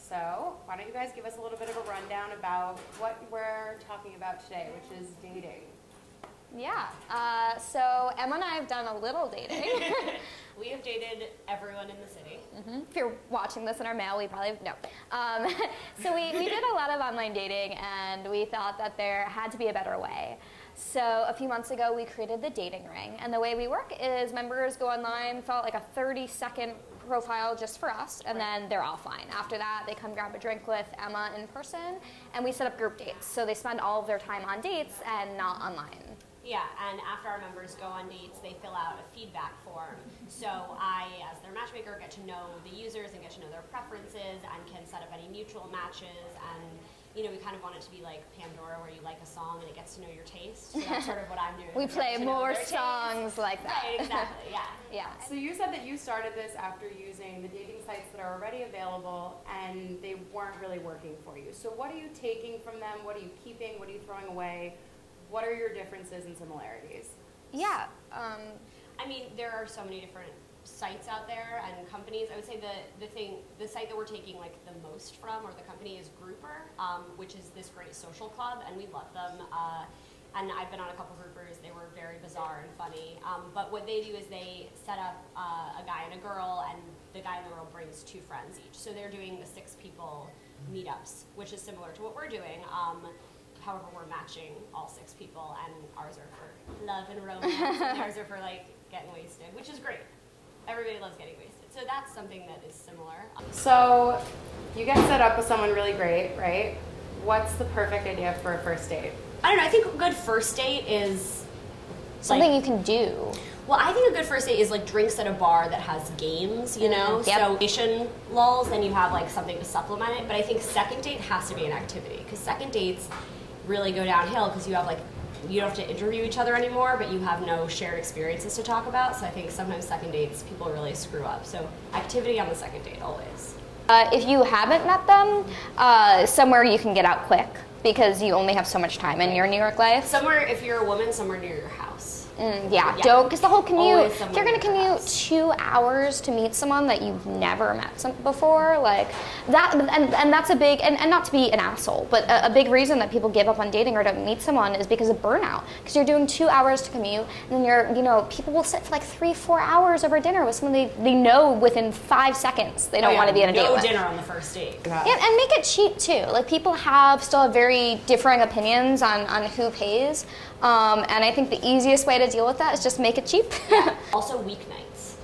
So why don't you guys give us a little bit of a rundown about what we're talking about today, which is dating. Yeah, so Emma and I have done a little dating. We have dated everyone in the city. If you're watching this in our mail, we probably, no. So we did a lot of online dating, and we thought that there had to be a better way. So a few months ago, we created the dating ring, and the way we work is members go online, fill out like a 30-second profile just for us, and then they're offline. After that, they come grab a drink with Emma in person, and we set up group dates. So they spend all of their time on dates and not online. Yeah, and after our members go on dates, they fill out a feedback form. So I, as their matchmaker, get to know the users and get to know their preferences and can set up any mutual matches. And, you know, we kind of want it to be like Pandora, where you like a song and it gets to know your taste. So that's sort of what I'm doing. We play more songs like that. Right, exactly, yeah. Yeah. So you said that you started this after using the dating sites that are already available and they weren't really working for you. So what are you taking from them? What are you keeping? What are you throwing away? What are your differences and similarities? Yeah. I mean, there are so many different sites out there and companies. I would say the site that we're taking like the most from, or the company, is Grouper, which is this great social club, and we love them. And I've been on a couple groupers. They were very bizarre and funny. But what they do is they set up a guy and a girl, and the guy and the girl brings 2 friends each. So they're doing the 6 people meetups, which is similar to what we're doing. However, we're matching all 6 people, and ours are for love and romance, and theirs are for like getting wasted, which is great. Everybody loves getting wasted. So that's something that is similar. So you get set up with someone really great, right? What's the perfect idea for a first date? I don't know, I think a good first date is something you can do. Well, I think a good first date is like drinks at a bar that has games, you know? Yep. So station lulls, then you have like something to supplement it. But I think second date has to be an activity, because second dates really go downhill because you have like, you don't have to interview each other anymore, but you have no shared experiences to talk about. So I think sometimes second dates, people really screw up. So activity on the second date, always. If you haven't met them, somewhere you can get out quick, because you only have so much time in your New York life. Somewhere, if you're a woman, somewhere near your house. Yeah, don't, because the whole commute, if you're going to commute house. 2 hours to meet someone that you've never met before, like that, and that's a big, and not to be an asshole, but a big reason that people give up on dating or don't meet someone is because of burnout. Because you're doing 2 hours to commute, and then people will sit for like 3-4 hours over dinner with someone they know within 5 seconds they don't want to be on a date with. No dinner on the first date. Yeah, and make it cheap too. Like people still have very differing opinions on who pays. And I think the easiest way to deal with that is just make it cheap. Yeah. Also weeknights,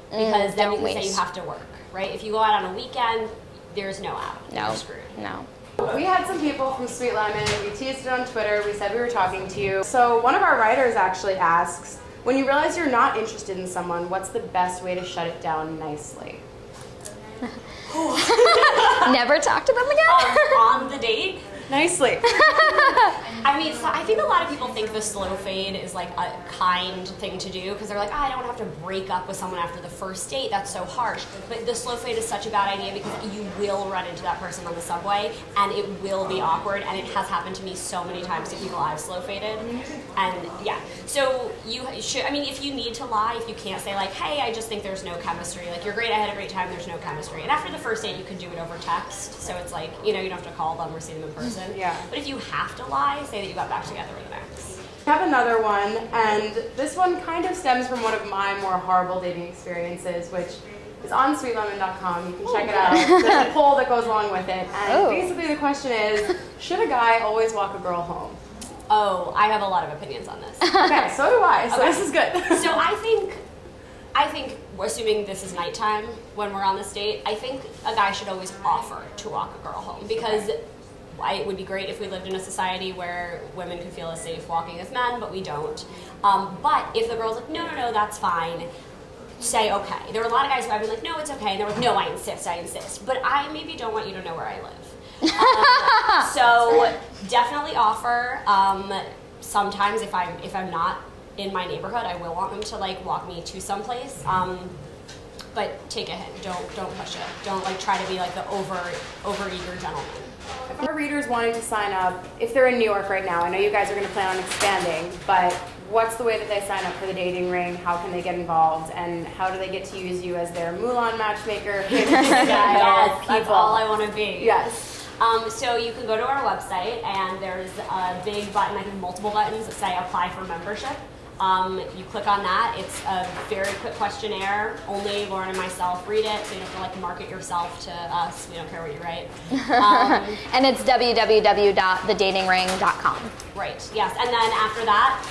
because then you can say you have to work, right? If you go out on a weekend, there's no out. No. You're screwed. No. We had some people from Sweet Lemon. We teased it on Twitter. We said we were talking to you. So one of our writers actually asks, when you realize you're not interested in someone, what's the best way to shut it down nicely? Never talk to them again? On the date? Nicely. I mean, so I think a lot of people think the slow fade is like a kind thing to do, because they're like, oh, I don't have to break up with someone after the first date. That's so harsh. But the slow fade is such a bad idea, because you will run into that person on the subway, and it will be awkward. And it has happened to me so many times to people I've slow faded. And yeah, so you should. I mean, if you need to lie, if you can't say like, hey, I just think there's no chemistry. Like, you're great, I had a great time. There's no chemistry. And after the first date, you can do it over text. So it's like, you don't have to call them or see them in person. Yeah. But if you have to lie, say that you got back together with an ex. I have another one, and this one kind of stems from one of my more horrible dating experiences, which is on sweetlemon.com. You can check it out. There's a poll that goes along with it. And basically the question is, should a guy always walk a girl home? Oh, I have a lot of opinions on this. Okay, so do I. So this is good. So I think, assuming this is nighttime when we're on this date, I think a guy should always offer to walk a girl home, because it would be great if we lived in a society where women could feel as safe walking as men, but we don't. But if the girl's like, no, that's fine, say okay. There are a lot of guys who have been like, no, it's okay. And they're like, no, I insist. But I maybe don't want you to know where I live. So definitely offer. Sometimes if I'm not in my neighborhood, I will want them to like walk me to someplace. But take a hint. Don't push it. Don't like try to be like the over eager gentleman. If our readers wanted to sign up, if they're in New York right now, I know you guys are going to plan on expanding, but what's the way that they sign up for the dating ring? How can they get involved? And how do they get to use you as their Mulan matchmaker? Yes, that's all I want to be. Yes. So you can go to our website, and there's a big button, I think multiple buttons that say apply for membership. You click on that. It's a very quick questionnaire. Only Lauren and myself read it, so you don't have to like market yourself to us. We don't care what you write. And it's www.thedatingring.com. Right, yes. And then after that,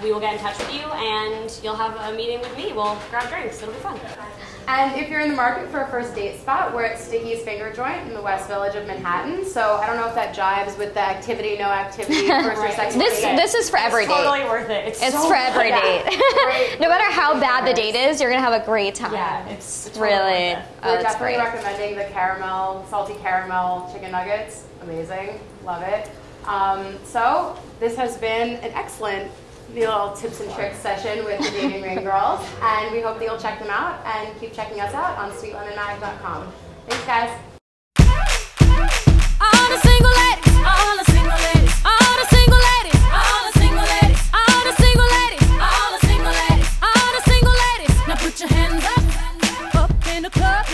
we will get in touch with you, and you'll have a meeting with me. We'll grab drinks. It'll be fun. And if you're in the market for a first date spot, we're at Sticky's Finger Joint in the West Village of Manhattan. So I don't know if that jives with the activity, no activity, first or second date. This is for every date. It's totally worth it. It's so for every date. No matter how bad the date is, you're going to have a great time. Yeah, it's really, We're definitely recommending the salty caramel chicken nuggets. Amazing. Love it. So this has been an excellent little tips and tricks session with the Dating Ring girls, and we hope that you'll check them out and keep checking us out on sweetlemonmag.com. Thanks, guys. All the single ladies, all the single ladies, all the single ladies, all the single ladies, all the single ladies, all the single ladies, all the single ladies. Now put your hands up in the club.